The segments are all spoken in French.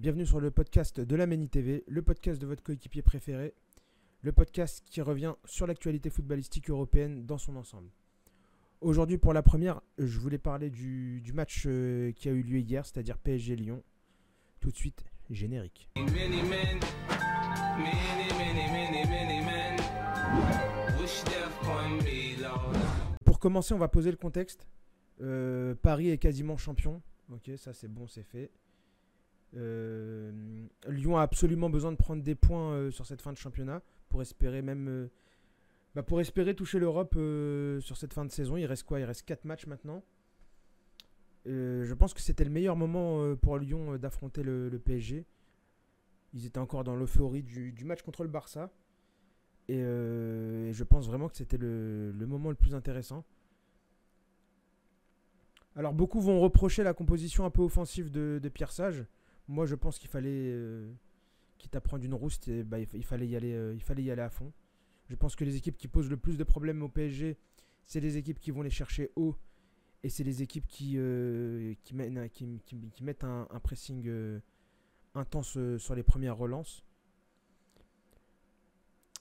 Bienvenue sur le podcast de la Meni TV, le podcast de votre coéquipier préféré, le podcast qui revient sur l'actualité footballistique européenne dans son ensemble. Aujourd'hui, pour la première, je voulais parler du match qui a eu lieu hier, c'est-à-dire PSG-Lyon. Tout de suite, générique. Pour commencer, on va poser le contexte. Paris est quasiment champion. Ok, ça c'est bon, c'est fait. Lyon a absolument besoin de prendre des points sur cette fin de championnat pour espérer même pour espérer toucher l'Europe sur cette fin de saison. Il reste quoi? Il reste 4 matchs maintenant. Je pense que c'était le meilleur moment pour Lyon d'affronter le PSG. Ils étaient encore dans l'euphorie du match contre le Barça. Et je pense vraiment que c'était le moment le plus intéressant. Alors beaucoup vont reprocher la composition un peu offensive de Pierre Sage. Moi je pense qu'il fallait, quitte à prendre une rouste, il fallait y aller à fond. Je pense que les équipes qui posent le plus de problèmes au PSG, c'est les équipes qui vont les chercher haut. Et c'est les équipes qui mettent un pressing intense sur les premières relances.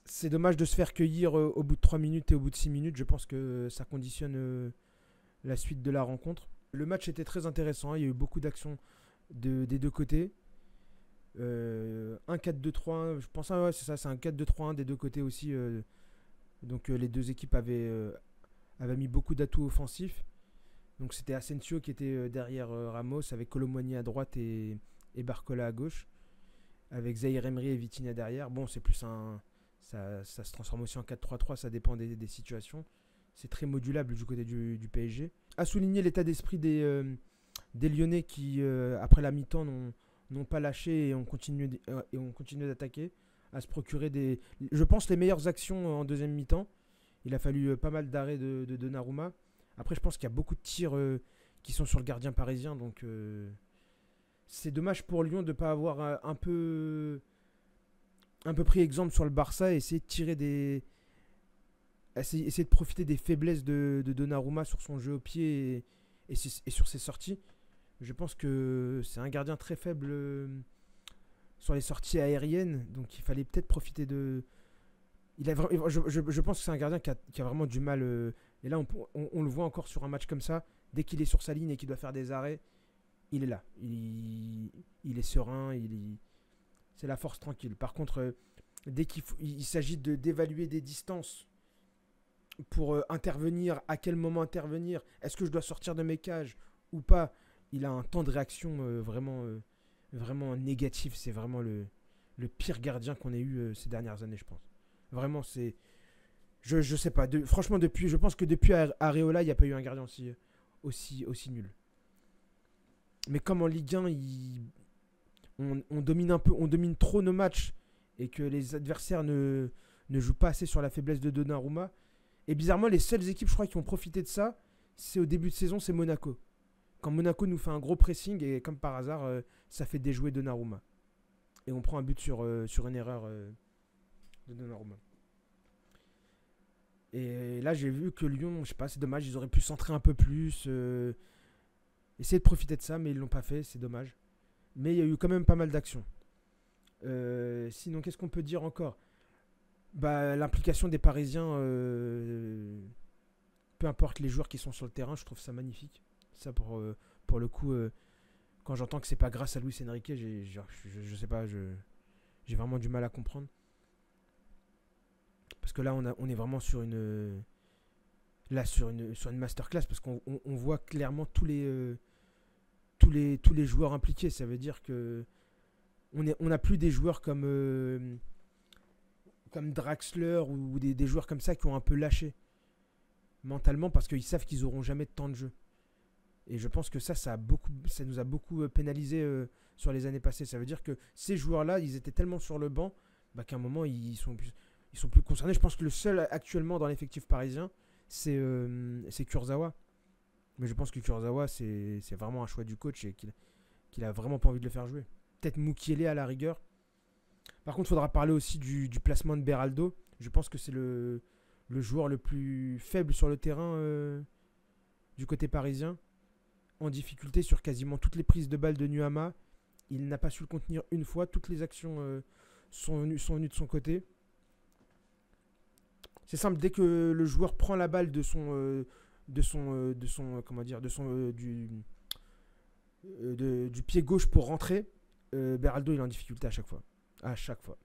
C'est dommage de se faire cueillir au bout de 3 minutes et au bout de 6 minutes. Je pense que ça conditionne la suite de la rencontre. Le match était très intéressant. Il y a eu beaucoup d'actions des deux côtés. Un 4-2-3-1, je pense, ouais, c'est ça, c'est un 4-2-3-1 des deux côtés aussi. Donc les deux équipes avaient mis beaucoup d'atouts offensifs. Donc c'était Asensio qui était derrière Ramos, avec Kolo Muani à droite et Barcola à gauche, avec Zahir Emery et Vitinha derrière. Bon, c'est plus ça se transforme aussi en 4-3-3, ça dépend des situations. C'est très modulable du côté du PSG. À souligner l'état d'esprit des Lyonnais qui, après la mi-temps, n'ont pas lâché et ont continué d'attaquer, à se procurer je pense, les meilleures actions en deuxième mi-temps. Il a fallu pas mal d'arrêts de Donnarumma. Après, je pense qu'il y a beaucoup de tirs qui sont sur le gardien parisien. Donc, c'est dommage pour Lyon de ne pas avoir un peu pris exemple sur le Barça et essayer de profiter des faiblesses de Donnarumma sur son jeu au pied et sur ses sorties. Je pense que c'est un gardien très faible sur les sorties aériennes, donc il fallait peut-être profiter de... Je pense que c'est un gardien qui a vraiment du mal, et là on le voit encore sur un match comme ça, dès qu'il est sur sa ligne et qu'il doit faire des arrêts, il est là, il est serein, c'est la force tranquille. Par contre, dès qu'il s'agit d'évaluer des distances pour intervenir, à quel moment intervenir, est-ce que je dois sortir de mes cages ou pas, il a un temps de réaction vraiment négatif. C'est vraiment le pire gardien qu'on ait eu ces dernières années, je pense. Vraiment, c'est... Je sais pas. Franchement, je pense que depuis Areola, il n'y a pas eu un gardien aussi nul. Mais comme en Ligue 1, on domine un peu, on domine trop nos matchs et que les adversaires ne jouent pas assez sur la faiblesse de Donnarumma. Et bizarrement, les seules équipes, je crois, qui ont profité de ça, c'est au début de saison, c'est Monaco. Quand Monaco nous fait un gros pressing et comme par hasard, ça fait déjouer Donnarumma. Et on prend un but sur une erreur de Donnarumma. Et là, j'ai vu que Lyon, je sais pas, c'est dommage, ils auraient pu centrer un peu plus, essayer de profiter de ça, mais ils l'ont pas fait, c'est dommage. Mais il y a eu quand même pas mal d'actions. Sinon, qu'est-ce qu'on peut dire encore? L'implication des Parisiens, peu importe les joueurs qui sont sur le terrain, je trouve ça magnifique. Ça, pour le coup, quand j'entends que c'est pas grâce à Luis Enrique, je sais pas, j'ai vraiment du mal à comprendre. Parce que là, on est vraiment sur une masterclass, parce qu'on voit clairement tous les joueurs impliqués. Ça veut dire que on n'a plus des joueurs comme Draxler ou des joueurs comme ça qui ont un peu lâché mentalement parce qu'ils savent qu'ils n'auront jamais de temps de jeu. Et je pense que ça nous a beaucoup pénalisé sur les années passées. Ça veut dire que ces joueurs-là, ils étaient tellement sur le banc qu'à un moment, ils sont plus concernés. Je pense que le seul actuellement dans l'effectif parisien, c'est Kurzawa. Mais je pense que Kurzawa, c'est vraiment un choix du coach et qu'il a vraiment pas envie de le faire jouer. Peut-être Mukiele à la rigueur. Par contre, il faudra parler aussi du placement de Beraldo. Je pense que c'est le joueur le plus faible sur le terrain du côté parisien. En difficulté sur quasiment toutes les prises de balles de Nuama. Il n'a pas su le contenir une fois. Toutes les actions sont venues de son côté. C'est simple, dès que le joueur prend la balle comment dire, du pied gauche pour rentrer, Beraldo il est en difficulté à chaque fois. À chaque fois.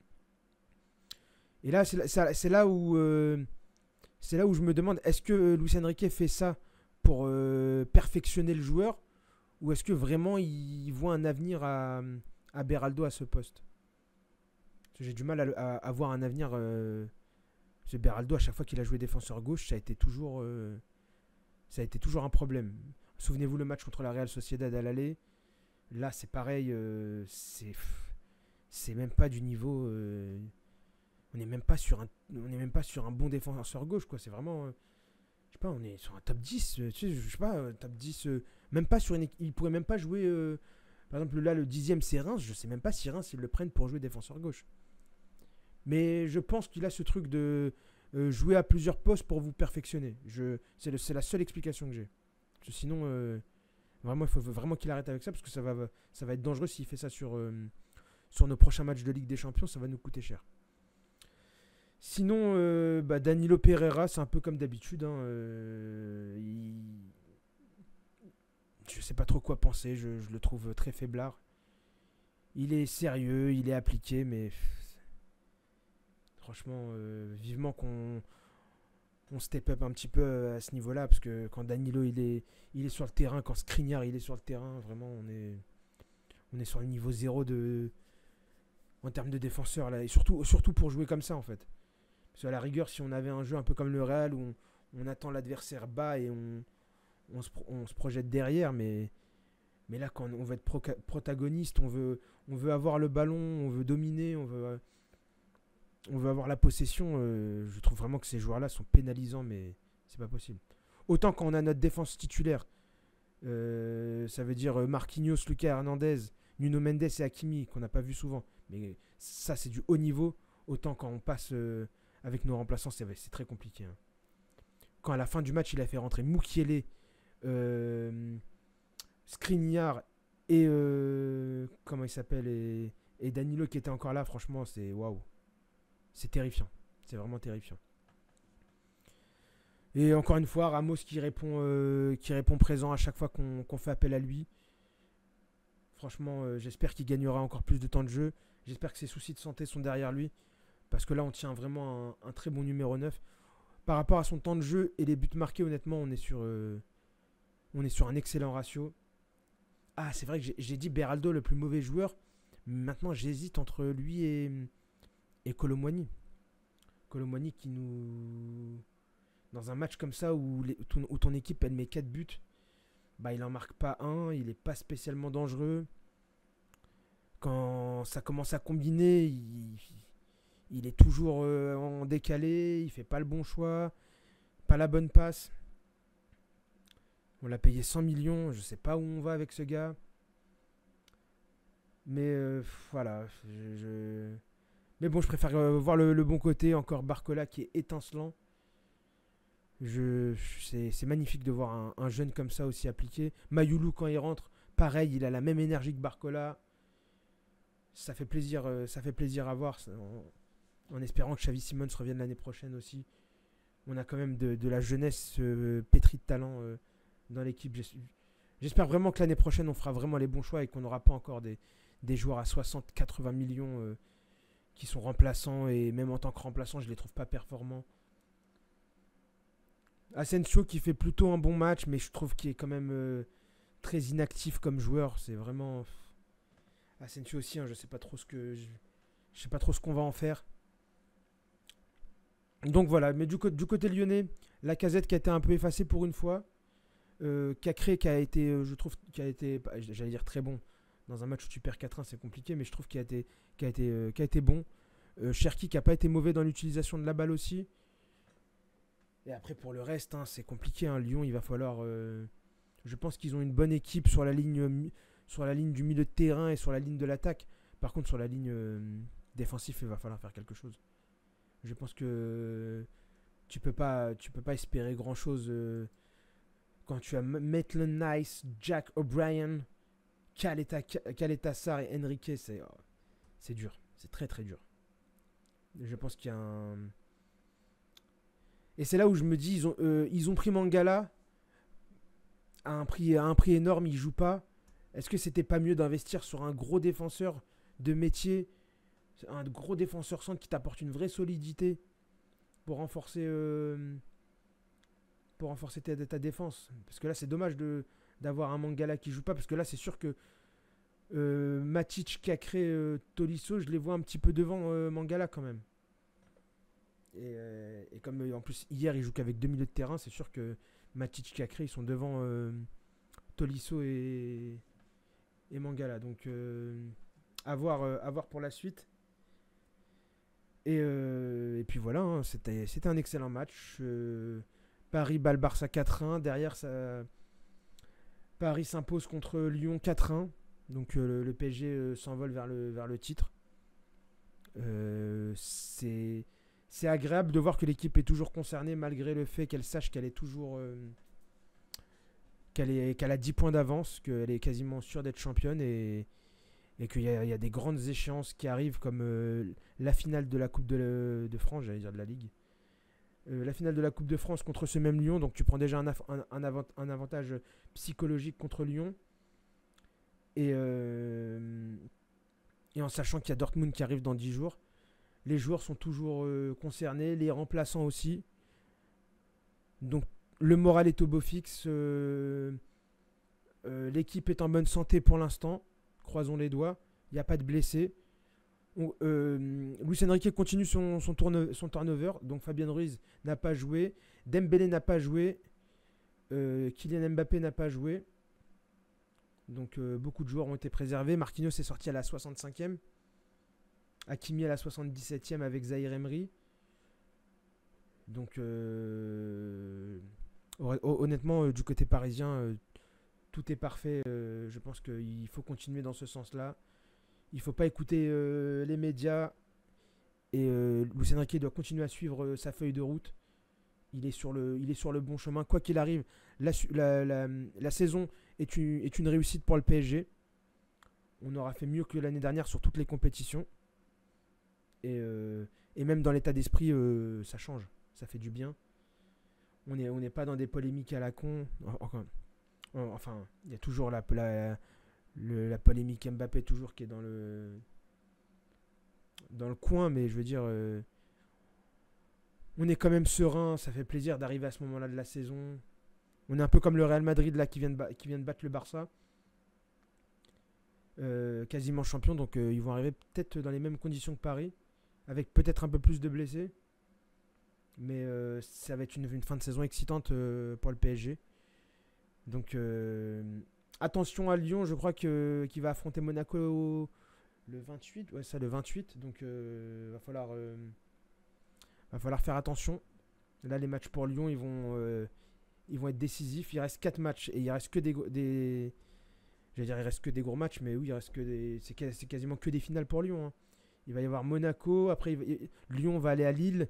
Et là, c'est là où je me demande, est-ce que Luis Enrique fait ça pour perfectionner le joueur, ou est-ce que vraiment il voit un avenir à Beraldo à ce poste? Parce que j'ai du mal à voir un avenir. Ce Beraldo, à chaque fois qu'il a joué défenseur gauche, ça a été toujours un problème. Souvenez-vous le match contre la Real Sociedad à l'aller. Là, c'est pareil. C'est même pas du niveau. On n'est même pas sur un bon défenseur gauche, quoi. C'est vraiment. Je sais pas, on est sur un top 10. Tu sais, je sais pas, top 10. Même pas sur une. Il pourrait même pas jouer. Par exemple, là, le 10ème, c'est Reims. Je sais même pas si Reims, ils le prennent pour jouer défenseur gauche. Mais je pense qu'il a ce truc de jouer à plusieurs postes pour vous perfectionner. C'est la seule explication que j'ai. Parce que sinon, vraiment, il faut vraiment qu'il arrête avec ça, parce que ça va être dangereux s'il fait ça sur nos prochains matchs de Ligue des Champions. Ça va nous coûter cher. Sinon, Danilo Pereira, c'est un peu comme d'habitude. Hein, je sais pas trop quoi penser. Je le trouve très faiblard. Il est sérieux, il est appliqué, mais franchement, vivement qu'on step up un petit peu à ce niveau-là, parce que quand Danilo il est sur le terrain, quand Skriniar il est sur le terrain, vraiment on est sur le niveau zéro en termes de défenseurs là, et surtout pour jouer comme ça en fait. Parce qu'à la rigueur, si on avait un jeu un peu comme le Real où on attend l'adversaire bas et on se projette derrière, mais là quand on veut être protagoniste, on veut avoir le ballon, on veut dominer, on veut avoir la possession, je trouve vraiment que ces joueurs-là sont pénalisants, mais c'est pas possible. Autant quand on a notre défense titulaire, ça veut dire Marquinhos, Lucas Hernandez, Nuno Mendes et Hakimi, qu'on n'a pas vu souvent. Mais ça, c'est du haut niveau. Autant quand on passe avec nos remplaçants, c'est très compliqué. Hein. Quand à la fin du match, il a fait rentrer Mukiele, Skriniar et comment il s'appelle, et Danilo qui était encore là, franchement, c'est waouh. C'est terrifiant. C'est vraiment terrifiant. Et encore une fois, Ramos qui répond présent à chaque fois qu'on fait appel à lui. Franchement, j'espère qu'il gagnera encore plus de temps de jeu. J'espère que ses soucis de santé sont derrière lui. Parce que là, on tient vraiment un très bon numéro 9. Par rapport à son temps de jeu et les buts marqués, honnêtement, on est sur un excellent ratio. Ah, c'est vrai que j'ai dit Beraldo le plus mauvais joueur. Maintenant, j'hésite entre lui et Colomboigny. Colomboigny qui nous... Dans un match comme ça où ton équipe elle met 4 buts, bah il en marque pas un, il est pas spécialement dangereux. Quand ça commence à combiner, il est toujours en décalé, il fait pas le bon choix, pas la bonne passe. On l'a payé 100 millions, je sais pas où on va avec ce gars. Mais voilà, mais bon, je préfère voir le bon côté. Encore Barcola qui est étincelant. C'est magnifique de voir un jeune comme ça aussi appliqué. Mayoulou, quand il rentre, pareil, il a la même énergie que Barcola. Ça fait plaisir à voir. En espérant que Xavi Simons revienne l'année prochaine aussi. On a quand même de la jeunesse pétrie de talent dans l'équipe. J'espère vraiment que l'année prochaine, on fera vraiment les bons choix et qu'on n'aura pas encore des joueurs à 60-80 millions qui sont remplaçants, et même en tant que remplaçants, je les trouve pas performants. Asensio qui fait plutôt un bon match, mais je trouve qu'il est quand même très inactif comme joueur. C'est vraiment Asensio aussi. Hein, je sais pas trop ce qu'on va en faire. Donc voilà, mais du côté lyonnais, Lacazette qui a été un peu effacé pour une fois, Cacré qui a été, je trouve, qui a été, j'allais dire très bon. Dans un match où tu perds 4-1, c'est compliqué, mais je trouve qu'il a été bon. Cherki qui n'a pas été mauvais dans l'utilisation de la balle aussi. Et après, pour le reste, hein, c'est compliqué. Hein. Lyon, il va falloir... je pense qu'ils ont une bonne équipe sur la ligne du milieu de terrain et sur la ligne de l'attaque. Par contre, sur la ligne défensive, il va falloir faire quelque chose. Je pense que tu peux pas espérer grand-chose quand tu as Maitland Nice, Jack O'Brien, Caleta-Sarr et Enrique, c'est dur. C'est très très dur. Je pense qu'il y a un... Et c'est là où je me dis, ils ont pris Mangala à un prix énorme, il joue pas. Est-ce que c'était pas mieux d'investir sur un gros défenseur de métier, un gros défenseur centre qui t'apporte une vraie solidité pour renforcer, ta défense? Parce que là, c'est dommage d'avoir un Mangala qui joue pas, parce que là, c'est sûr que Matic, Cacré, Tolisso, je les vois un petit peu devant Mangala quand même. Et comme en plus hier il joue qu'avec deux milieux de terrain, c'est sûr que Matic, Cacré, ils sont devant Tolisso et Mangala. Donc à voir pour la suite. Et puis voilà, hein, c'était un excellent match. Paris bat le Barça 4-1. Derrière, Paris s'impose contre Lyon 4-1. Donc le PSG s'envole vers le titre. C'est agréable de voir que l'équipe est toujours concernée malgré le fait qu'elle sache qu'elle est toujours qu'elle a 10 points d'avance, qu'elle est quasiment sûre d'être championne et qu'il y a des grandes échéances qui arrivent comme la finale de la Coupe de France, j'allais dire de la Ligue. La finale de la Coupe de France contre ce même Lyon, donc tu prends déjà un avantage psychologique contre Lyon. Et en sachant qu'il y a Dortmund qui arrive dans 10 jours, les joueurs sont toujours concernés, les remplaçants aussi. Donc le moral est au beau fixe. L'équipe est en bonne santé pour l'instant. Croisons les doigts. Il n'y a pas de blessés. Luis Enrique continue son turnover. Donc Fabien Ruiz n'a pas joué. Dembélé n'a pas joué. Kylian Mbappé n'a pas joué. Donc beaucoup de joueurs ont été préservés. Marquinhos est sorti à la 65e. Hakimi à la 77e avec Zahir Emery. Donc honnêtement, du côté parisien, tout est parfait. Je pense qu'il faut continuer dans ce sens-là. Il ne faut pas écouter les médias. Et Luis Enrique doit continuer à suivre sa feuille de route. Il est sur le bon chemin. Quoi qu'il arrive, la saison est une réussite pour le PSG. On aura fait mieux que l'année dernière sur toutes les compétitions. Et même dans l'état d'esprit, ça change. Ça fait du bien. On n'est pas dans des polémiques à la con. Enfin, il y a toujours la polémique Mbappé toujours qui est dans le coin. Mais je veux dire, on est quand même serein. Ça fait plaisir d'arriver à ce moment-là de la saison. On est un peu comme le Real Madrid là qui vient de battre le Barça. Quasiment champion. Donc ils vont arriver peut-être dans les mêmes conditions que Paris. Avec peut-être un peu plus de blessés. Mais ça va être une fin de saison excitante pour le PSG. Donc attention à Lyon, je crois qu'il va affronter Monaco le 28. Ouais, ça le 28. Donc va falloir faire attention. Là, les matchs pour Lyon, ils vont être décisifs. Il reste 4 matchs et il reste que des j'allais dire il reste que des gros matchs, mais oui, il reste que c'est quasiment que des finales pour Lyon. Hein. Il va y avoir Monaco, après Lyon va aller à Lille,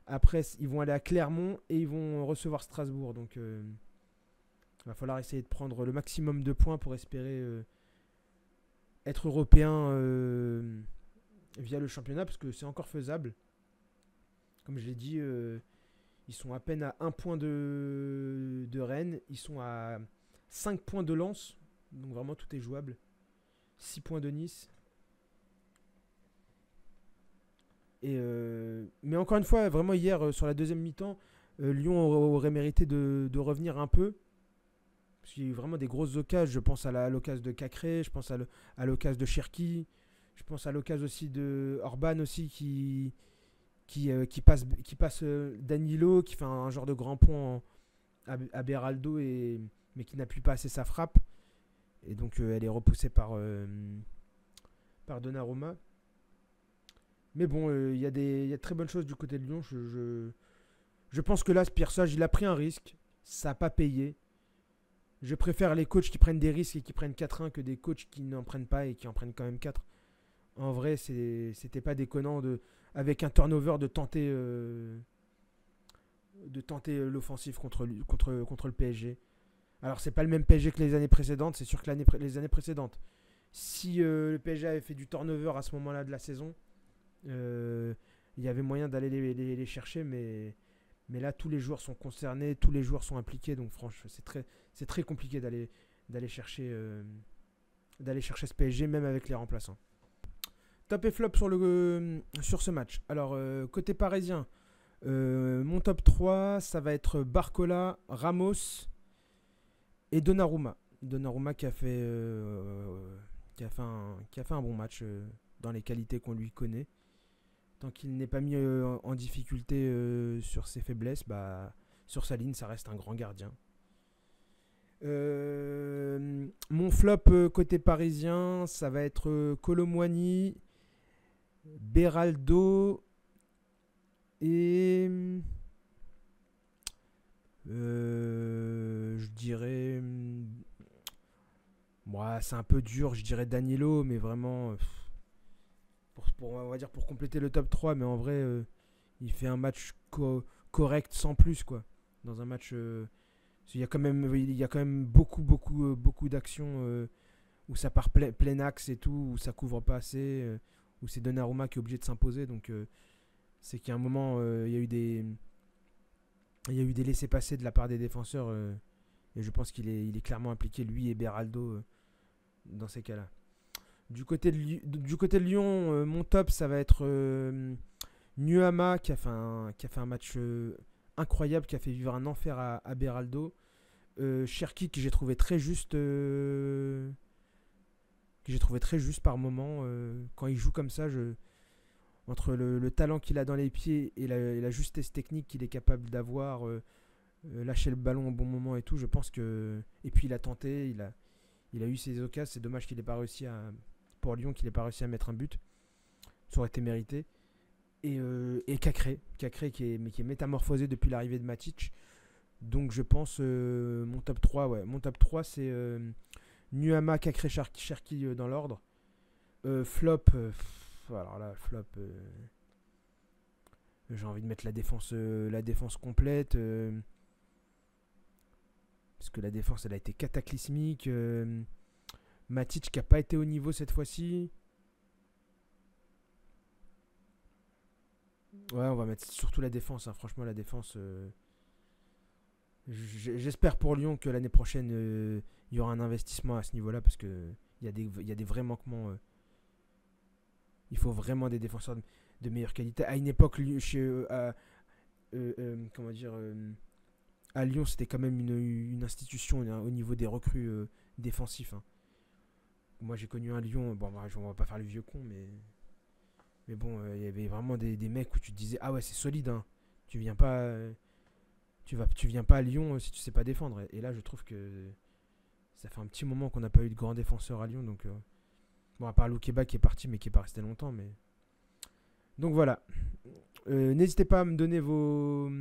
après ils vont aller à Clermont et ils vont recevoir Strasbourg. Donc il va falloir essayer de prendre le maximum de points pour espérer être européen via le championnat, parce que c'est encore faisable. Comme je l'ai dit, ils sont à peine à 1 point de Rennes, ils sont à 5 points de Lens, donc vraiment tout est jouable. 6 points de Nice. Mais encore une fois, vraiment hier, sur la deuxième mi-temps, Lyon aurait mérité de revenir un peu. Parce qu'il y a eu vraiment des grosses occasions. Je pense à l'occasion de Cacré, je pense à l'occasion de Cherki, je pense à l'occasion aussi de Orban aussi qui passe Danilo, qui fait un genre de grand pont à Beraldo, mais qui n'appuie pas assez sa frappe. Et donc elle est repoussée par Donnarumma. Mais bon, il y a de très bonnes choses du côté de Lyon. Je pense que là, Pierre-Sage, il a pris un risque. Ça n'a pas payé. Je préfère les coachs qui prennent des risques et qui prennent 4-1 que des coachs qui n'en prennent pas et qui en prennent quand même 4. En vrai, c'était pas déconnant avec un turnover de tenter l'offensive contre le PSG. Alors, c'est pas le même PSG que les années précédentes. C'est sûr que les années précédentes, si le PSG avait fait du turnover à ce moment-là de la saison, il y avait moyen d'aller les chercher. Mais là, tous les joueurs sont concernés, tous les joueurs sont impliqués. Donc, franchement, c'est très compliqué d'aller chercher ce PSG, même avec les remplaçants. Top et flop sur ce match. Alors, côté parisien, mon top 3, ça va être Barcola, Ramos et Donnarumma. Donnarumma qui a fait un bon match dans les qualités qu'on lui connaît. Tant qu'il n'est pas mis en difficulté sur ses faiblesses, sur sa ligne, ça reste un grand gardien. Mon flop côté parisien, ça va être Kolo Muani, Beraldo et je dirais c'est un peu dur, je dirais Danilo, mais vraiment on va dire pour compléter le top 3, mais en vrai il fait un match correct sans plus quoi. Dans un match il y a quand même beaucoup d'actions où ça part plein axe et tout, où ça couvre pas assez, où c'est Donnarumma qui est obligé de s'imposer. Donc c'est qu'il y a un moment, il y a eu des laissés-passer de la part des défenseurs. Et je pense qu'il est clairement impliqué, lui et Beraldo, dans ces cas-là. Du côté de Lyon, mon top, ça va être Nuama qui a fait un match incroyable, qui a fait vivre un enfer à Beraldo. Cherki que j'ai trouvé très juste par moment. Quand il joue comme ça, entre le talent qu'il a dans les pieds et la justesse technique qu'il est capable d'avoir, lâcher le ballon au bon moment et tout, je pense que... Et puis il a tenté, il a eu ses occasions. C'est dommage qu'il n'ait pas réussi pour Lyon, qu'il n'ait pas réussi à mettre un but. Ça aurait été mérité. Et Cacré qui est métamorphosé depuis l'arrivée de Matic. Donc je pense mon top 3, mon top 3 c'est Nuama, Cacré, Cherki dans l'ordre. Flop, alors là, flop, j'ai envie de mettre la défense complète. Parce que la défense elle a été cataclysmique. Matic qui n'a pas été au niveau cette fois-ci. Ouais, on va mettre surtout la défense. Franchement, la défense. J'espère pour Lyon que l'année prochaine, il y aura un investissement à ce niveau-là. Parce qu'il y a des vrais manquements. Il faut vraiment des défenseurs de meilleure qualité. À une époque, à Lyon, c'était quand même une institution au niveau des recrues défensifs. Moi, j'ai connu un Lyon. Bon, on va pas faire le vieux con, mais bon, il y avait vraiment des mecs où tu te disais, ah ouais, c'est solide, hein. Tu viens pas à Lyon si tu sais pas défendre. Et là, je trouve que ça fait un petit moment qu'on n'a pas eu de grands défenseurs à Lyon. Donc, bon, à part Loukeba qui est parti, mais qui est pas resté longtemps. Mais donc voilà. N'hésitez pas à me donner vos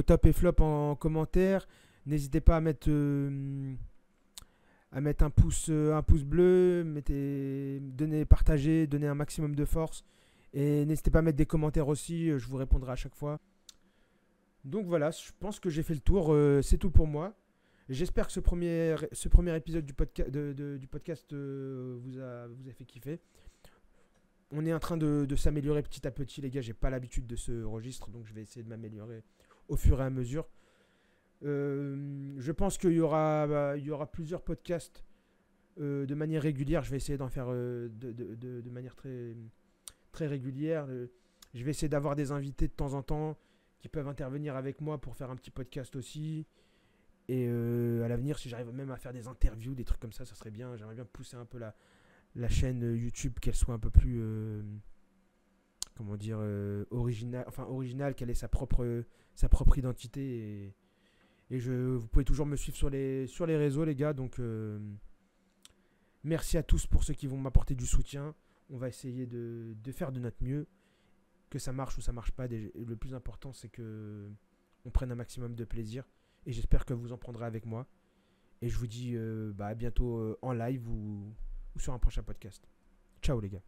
tops et flops en commentaire. N'hésitez pas à mettre un pouce bleu, partagez, donnez un maximum de force. Et n'hésitez pas à mettre des commentaires aussi, je vous répondrai à chaque fois. Donc voilà, je pense que j'ai fait le tour, c'est tout pour moi. J'espère que ce premier épisode du podcast vous a fait kiffer. On est en train de s'améliorer petit à petit, les gars. J'ai pas l'habitude de ce registre, donc je vais essayer de m'améliorer au fur et à mesure. Je pense qu'il y aura plusieurs podcasts de manière régulière. Je vais essayer d'en faire de manière très, très régulière. Je vais essayer d'avoir des invités de temps en temps qui peuvent intervenir avec moi pour faire un petit podcast aussi. Et à l'avenir, si j'arrive même à faire des interviews, des trucs comme ça serait bien. J'aimerais bien pousser un peu la chaîne YouTube, qu'elle soit un peu plus originale, qu'elle ait sa propre identité. Et vous pouvez toujours me suivre sur les réseaux, les gars. Donc merci à tous pour ceux qui vont m'apporter du soutien. On va essayer de faire de notre mieux. Que ça marche ou ça marche pas. Le plus important, c'est que on prenne un maximum de plaisir. Et j'espère que vous en prendrez avec moi. Et je vous dis à bientôt en live ou sur un prochain podcast. Ciao les gars.